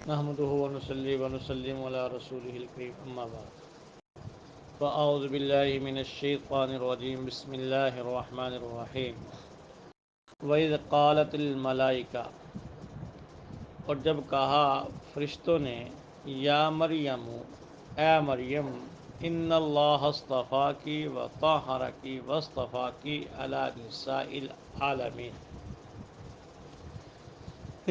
نحمده ونصلي ونسلم على رسوله الكريم اما بعد فاعوذ بالله من الشيطان الرجيم بسم الله الرحمن الرحيم وَإِذْ قَالَتِ الْمَلَائِكَةُ اور جب کہا فرشتوں نے یا مریم اے مریم ان اللہ اصطفاکی و طہرکی واصطفاکی علی نساء العالمین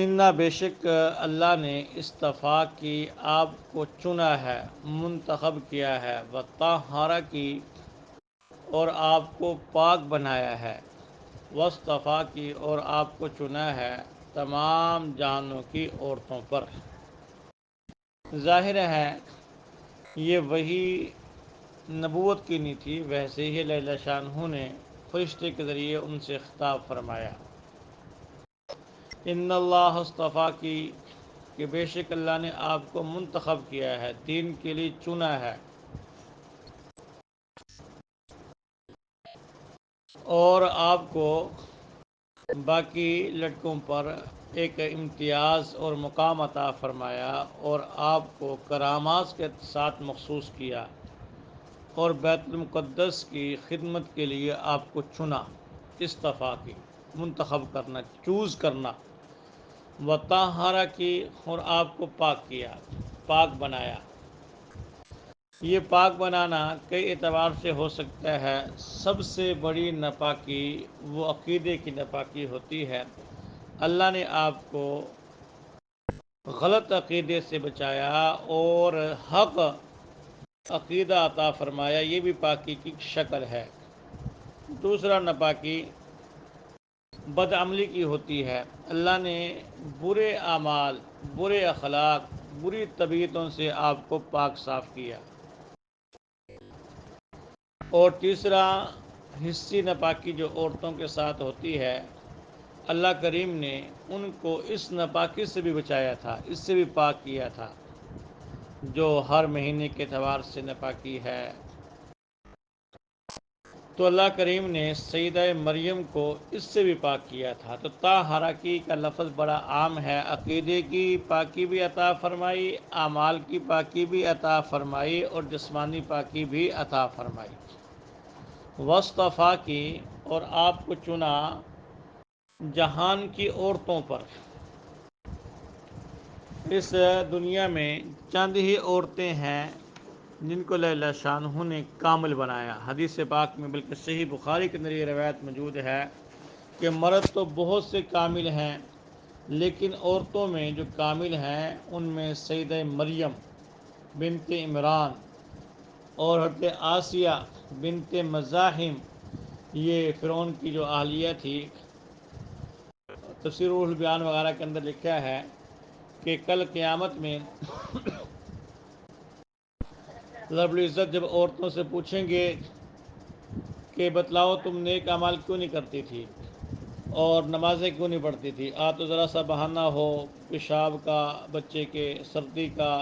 انا بے شک اللہ نے اصطفیٰ کی آپ کو چنا ہے منتخب کیا ہے و طہرکی اور آپ کو پاک بنایا ہے واصطفیٰ کی اور آپ کو چنا ہے تمام جہانوں کی عورتوں پر ظاہر ہے یہ وہی نبوت کی نہیں تھی، ویسے ہی اللہ شانہ نے فرشتے کے ذریعے ان سے خطاب فرمایا ان اللہ اصطفیٰ کی کہ بے شک اللہ نے آپ کو منتخب کیا ہے، دین کے لیے چنا ہے اور آپ کو باقی لڑکوں پر ایک امتیاز اور مقام عطا فرمایا اور آپ کو کرامات کے ساتھ مخصوص کیا اور بیت المقدس کی خدمت کے لیے آپ کو چنا، اصطفیٰ کی منتخب کرنا، چوز کرنا، وطہارہ کی اور آپ کو پاک کیا، پاک بنایا۔ یہ پاک بنانا کئی اعتبار سے ہو سکتا ہے، سب سے بڑی ناپاکی وہ عقیدے کی ناپاکی ہوتی ہے۔ اللہ نے آپ کو غلط عقیدے سے بچایا اور حق عقیدہ عطا فرمایا، یہ بھی پاکی کی شکل ہے۔ دوسرا ناپاکی بدعملی کی ہوتی ہے، اللہ نے برے اعمال، برے اخلاق، بری طبیعتوں سے آپ کو پاک صاف کیا۔ اور تیسرا حصی ناپاکی جو عورتوں کے ساتھ ہوتی ہے، اللہ کریم نے ان کو اس ناپاکی سے بھی بچایا تھا، اس سے بھی پاک کیا تھا، جو ہر مہینے کے اعتبار سے ناپاکی ہے۔ تو اللہ کریم نے سیدہ مریم کو اس سے بھی پاک کیا تھا۔ تو طاہرکی کا لفظ بڑا عام ہے، عقیدے کی پاکی بھی عطا فرمائی، اعمال کی پاکی بھی عطا فرمائی اور جسمانی پاکی بھی عطا فرمائی۔ واصطفیٰ کی اور آپ کو چنا جہان کی عورتوں پر۔ اس دنیا میں چند ہی عورتیں ہیں جن کو اللہ شانہ نے کامل بنایا۔ حدیث پاک میں بلکہ صحیح بخاری کے اندر یہ روایت موجود ہے کہ مرد تو بہت سے کامل ہیں، لیکن عورتوں میں جو کامل ہیں ان میں سیدہ مریم بنت عمران اور حضرت آسیہ بنت مزاحم، یہ فرعون کی جو اہلیہ تھی۔ تفسیر روح البیان وغیرہ کے اندر لکھا ہے کہ کل قیامت میں رب العزت جب عورتوں سے پوچھیں گے کہ بتلاؤ تم نیک اعمال کیوں نہیں کرتی تھی اور نمازیں کیوں نہیں پڑھتی تھی، تو ذرا سا بہانہ ہو، پیشاب کا، بچے کے، سردی کا،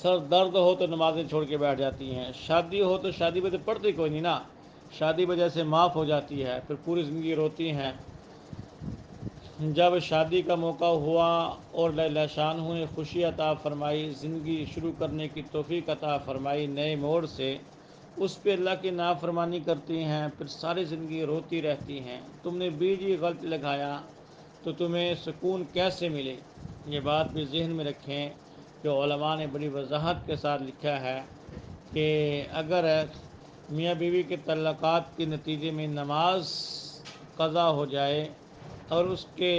سر درد ہو تو نمازیں چھوڑ کے بیٹھ جاتی ہیں، شادی ہو تو شادی پہ تو پڑھتی کوئی نہیں نا، شادی وجہ سے معاف ہو جاتی ہے، پھر پوری زندگی روتی ہیں۔ جب شادی کا موقع ہوا اور اللہ شانہ نے خوشی عطا فرمائی، زندگی شروع کرنے کی توفیق عطا فرمائی نئے موڑ سے، اس پہ اللہ کی نافرمانی کرتی ہیں، پھر ساری زندگی روتی رہتی ہیں۔ تم نے بیج ہی غلط لگایا تو تمہیں سکون کیسے ملے؟ یہ بات بھی ذہن میں رکھیں کہ علماء نے بڑی وضاحت کے ساتھ لکھا ہے کہ اگر میاں بیوی کے تعلقات کے نتیجے میں نماز قضا ہو جائے اور اس کے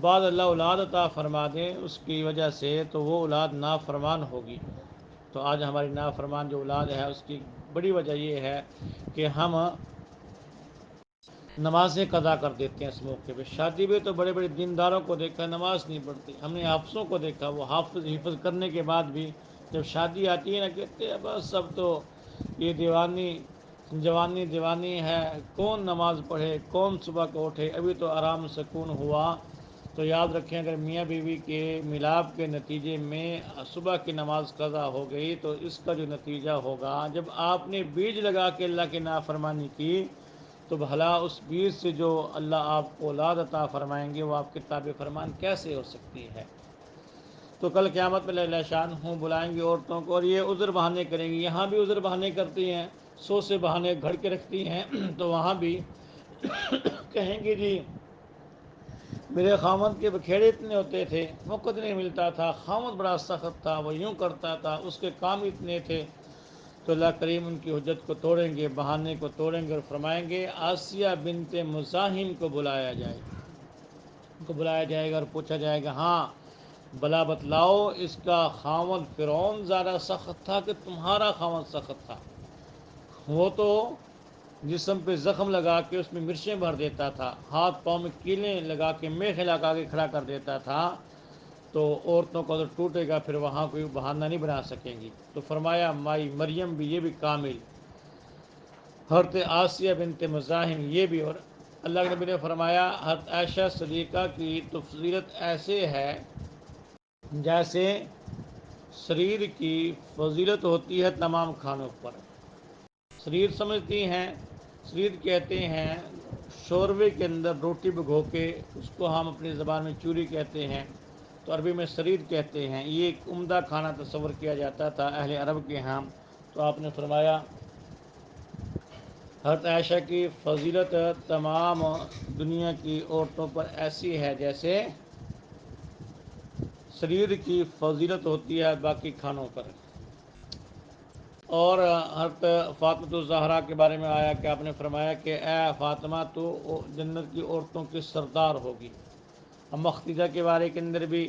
بعد اللہ اولاد عطا فرما دیں اس کی وجہ سے، تو وہ اولاد نافرمان ہوگی۔ تو آج ہماری نافرمان جو اولاد ہے اس کی بڑی وجہ یہ ہے کہ ہم نمازیں قضا کر دیتے ہیں اس موقع پہ۔ شادی میں تو بڑے بڑے دینداروں کو دیکھا نماز نہیں پڑھتے، ہم نے حافظوں کو دیکھا وہ حفظ کرنے کے بعد بھی جب شادی آتی ہے نا کہتے ہیں بس سب تو یہ جوانی ہے، کون نماز پڑھے، کون صبح کو اٹھے، ابھی تو آرام سکون ہوا۔ تو یاد رکھیں اگر میاں بیوی کے ملاپ کے نتیجے میں صبح کی نماز قضا ہو گئی تو اس کا جو نتیجہ ہوگا، جب آپ نے بیج لگا کے اللہ کی نافرمانی کی تو بھلا اس بیج سے جو اللہ آپ کو اولاد عطا فرمائیں گے وہ آپ کے تابع فرمان کیسے ہو سکتی ہے؟ تو کل قیامت میں اللہ شان ہوں بلائیں گے عورتوں کو، اور یہ عذر بہانے کریں گی. یہاں بھی عذر بہانے کرتی ہیں، 100 سے بہانے گھڑ کے رکھتی ہیں. تو وہاں بھی کہیں گے جی میرے خامد کے بکھیڑے اتنے ہوتے تھے، وقت نہیں ملتا تھا، خامد بڑا سخت تھا، وہ یوں کرتا تھا، اس کے کام اتنے تھے. تو اللہ کریم ان کی حجت کو توڑیں گے، بہانے کو توڑیں گے، اور فرمائیں گے آسیہ بنت مزاحم کو بلایا جائے گا. ان کو بلایا جائے گا اور پوچھا جائے گا ہاں بلا بتلاؤ اس کا خاوند فرعون زیادہ سخت تھا کہ تمہارا خاوند سخت تھا؟ وہ تو جسم پہ زخم لگا کے اس میں مرچیں بھر دیتا تھا، ہاتھ پاؤں میں کیلیں لگا کے میخ لگا کے کھڑا کر دیتا تھا. تو عورتوں کو اگر ٹوٹے گا پھر وہاں کوئی بہانہ نہیں بنا سکیں گی. تو فرمایا مائی مریم بھی، یہ بھی کامل. حضرت آسیہ بنت مزاحم یہ بھی. اور اللہ کے نبی نے فرمایا حضرت عائشہ صدیقہ کی تو فضیلت ایسے ہے جیسے شریر کی فضیلت ہوتی ہے تمام کھانوں پر. شریر سمجھتی ہیں، شریر کہتے ہیں شوربے کے اندر روٹی بھگو کے، اس کو ہم اپنی زبان میں چوری کہتے ہیں، تو عربی میں شریر کہتے ہیں. یہ ایک عمدہ کھانا تصور کیا جاتا تھا اہل عرب کے ہاں. تو آپ نے فرمایا حضرت عائشہ کی فضیلت تمام دنیا کی عورتوں پر ایسی ہے جیسے شریر کی فضیلت ہوتی ہے باقی کھانوں پر. اور حضرت فاطمہ الزہرا کے بارے میں آیا کہ آپ نے فرمایا کہ اے فاطمہ تو جنت کی عورتوں کی سردار ہوگی. اب ختیجہ کے بارے کے اندر بھی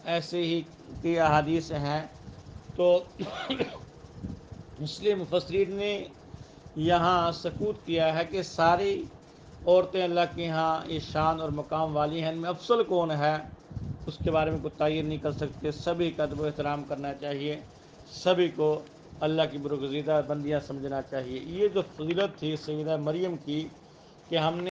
ایسے ہی کی احادیث ہیں. تو اس لیے مفسرین نے یہاں سکوت کیا ہے کہ ساری عورتیں اللہ کے یہاں یہ شان اور مقام والی ہیں. ان میں افضل کون ہے اس کے بارے میں کوئی تعین نہیں کر سکتے. سبھی کا ادب و احترام کرنا چاہیے، سبھی کو اللہ کی برگزیدہ بندیاں سمجھنا چاہیے. یہ جو فضیلت تھی سیدہ مریم کی کہ ہم نے